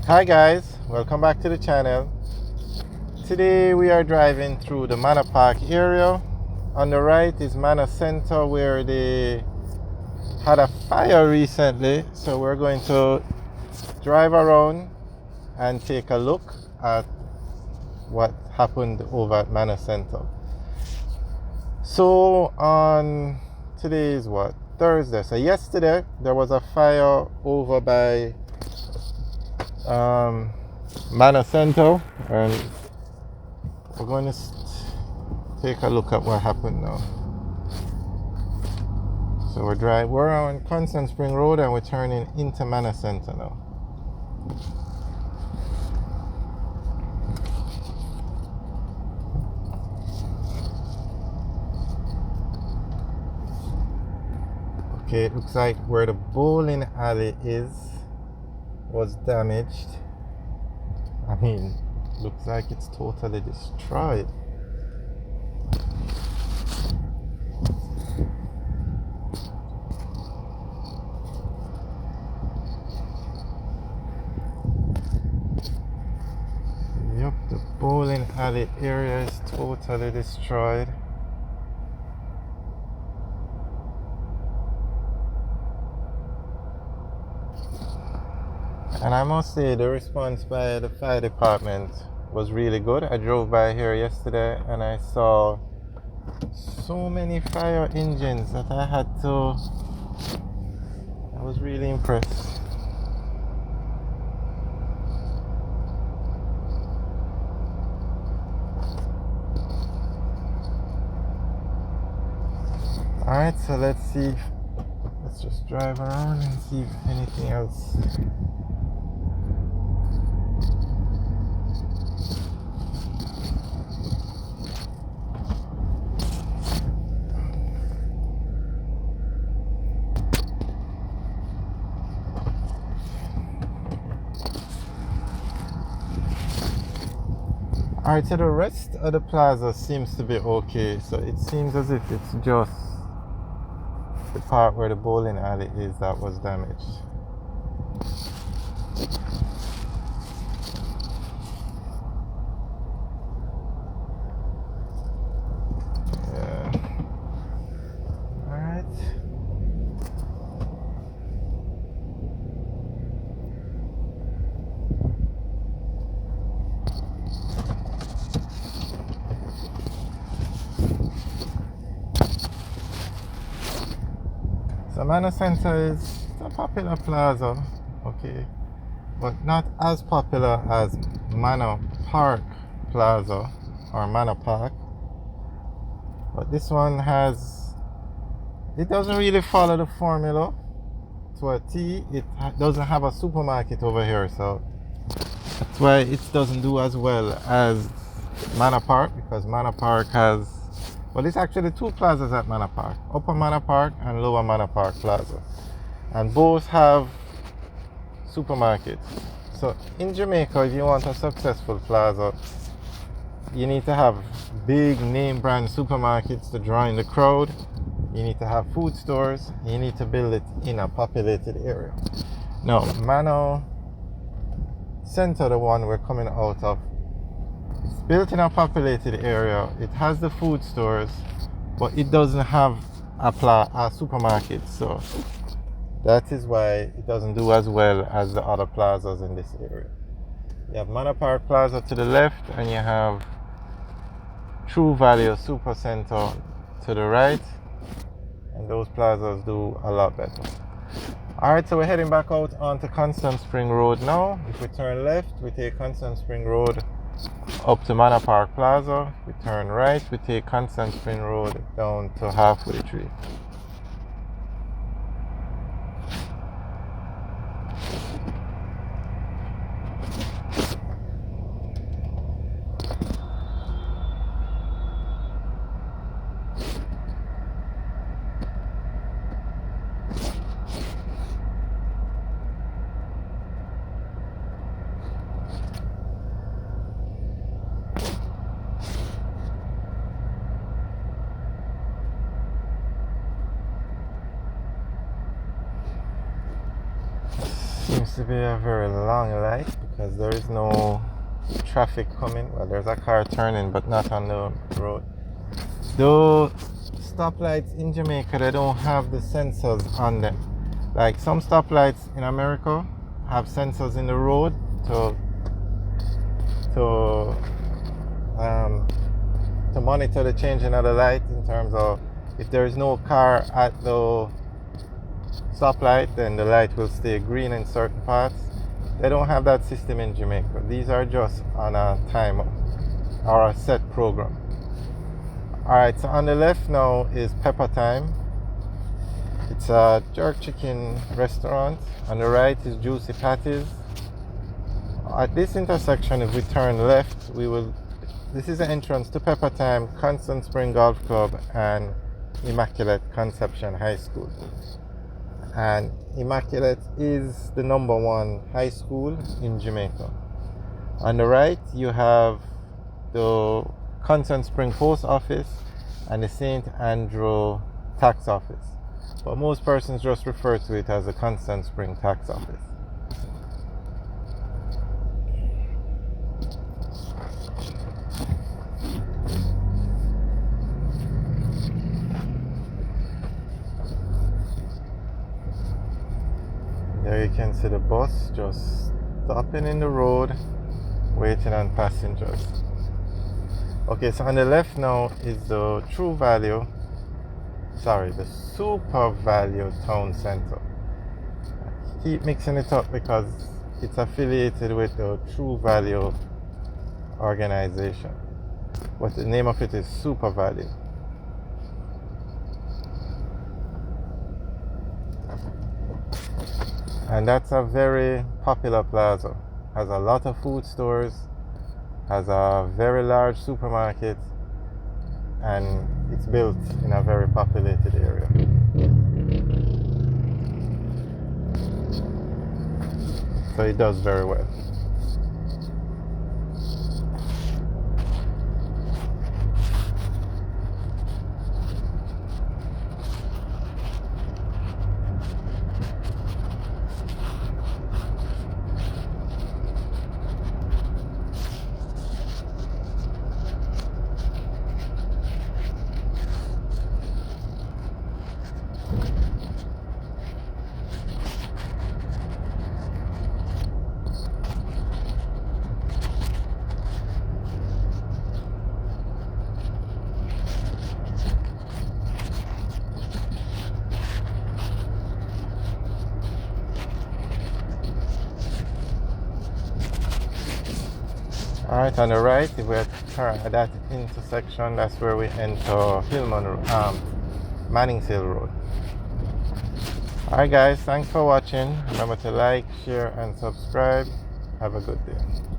Hi guys, welcome back to the channel. Today we are driving through the Manor Park area. On the right is Manor Centre, where they had a fire recently, so we're going to drive around and take a look at what happened over at Manor Centre. So on today is what? Thursday. So yesterday there was a fire over by Manor Centre, and we're going to take a look at what happened now. So we're on Kingston Spring Road and we're turning into Manor Centre now. Okay, it looks like where the bowling alley was damaged. I mean, looks like it's totally destroyed. Yep, the bowling alley area is totally destroyed. And I must say the response by the fire department was really good. I drove by here yesterday and I saw so many fire engines that I was really impressed. Alright, so let's just drive around and see if anything else. Alright, so the rest of the plaza seems to be okay. So it seems as if it's just the part where the bowling alley is that was damaged. Yeah. Alright. So Manor Centre is a popular plaza, okay, but not as popular as Manor Park Plaza or Manor Park. But this one it doesn't really follow the formula to a T. It doesn't have a supermarket over here, so that's why it doesn't do as well as Manor Park, because Manor Park has, well, it's actually two plazas at Manor Park, Upper Manor Park and Lower Manor Park Plaza, and both have supermarkets. So in Jamaica, if you want a successful plaza, you need to have big name brand supermarkets to draw in the crowd. You need to have food stores. You need to build it in a populated area. Now, Manor Centre, the one we're coming out of, it's built in a populated area. It has the food stores, but it doesn't have a supermarket. So that is why it doesn't do as well as the other plazas in this area. You have Manor Park Plaza to the left, and you have True Value Super Center to the right, and those plazas do a lot better. Alright, so we're heading back out onto Kingston Spring Road now. If we turn left, we take Kingston Spring Road up to Manor Park Plaza. We turn right, we take Kingston Spring Road down to Halfway Tree. Seems to be a very long light because there is no traffic coming. Well, there's a car turning, but not on the road. Though stoplights in Jamaica, they don't have the sensors on them. Like some stoplights in America have sensors in the road to monitor the changing of the light, in terms of if there is no car at the stoplight, then the light will stay green in certain parts. They don't have that system in Jamaica. These are just on a timer or a set program. Alright, so on the left now is Pepper Time. It's a jerk chicken restaurant. On the right is Juicy Patties. At this intersection, if we turn left, this is the entrance to Pepper Time, Kingston Spring Golf Club, and Immaculate Conception High School. And Immaculate is the #1 high school in Jamaica. On the right, you have the Kingston Spring Post Office and the St. Andrew Tax Office. But most persons just refer to it as the Kingston Spring Tax Office. There you can see the bus just stopping in the road, waiting on passengers. Okay, so on the left now is the the Super Value Town Center. I keep mixing it up because it's affiliated with the True Value organization, but the name of it is Super Value. And that's a very popular plaza. Has a lot of food stores, has a very large supermarket, and it's built in a very populated area. So it does very well. Alright, on the right, if we're at that intersection, that's where we enter Manning's Hill Road. Alright guys, thanks for watching. Remember to like, share and subscribe. Have a good day.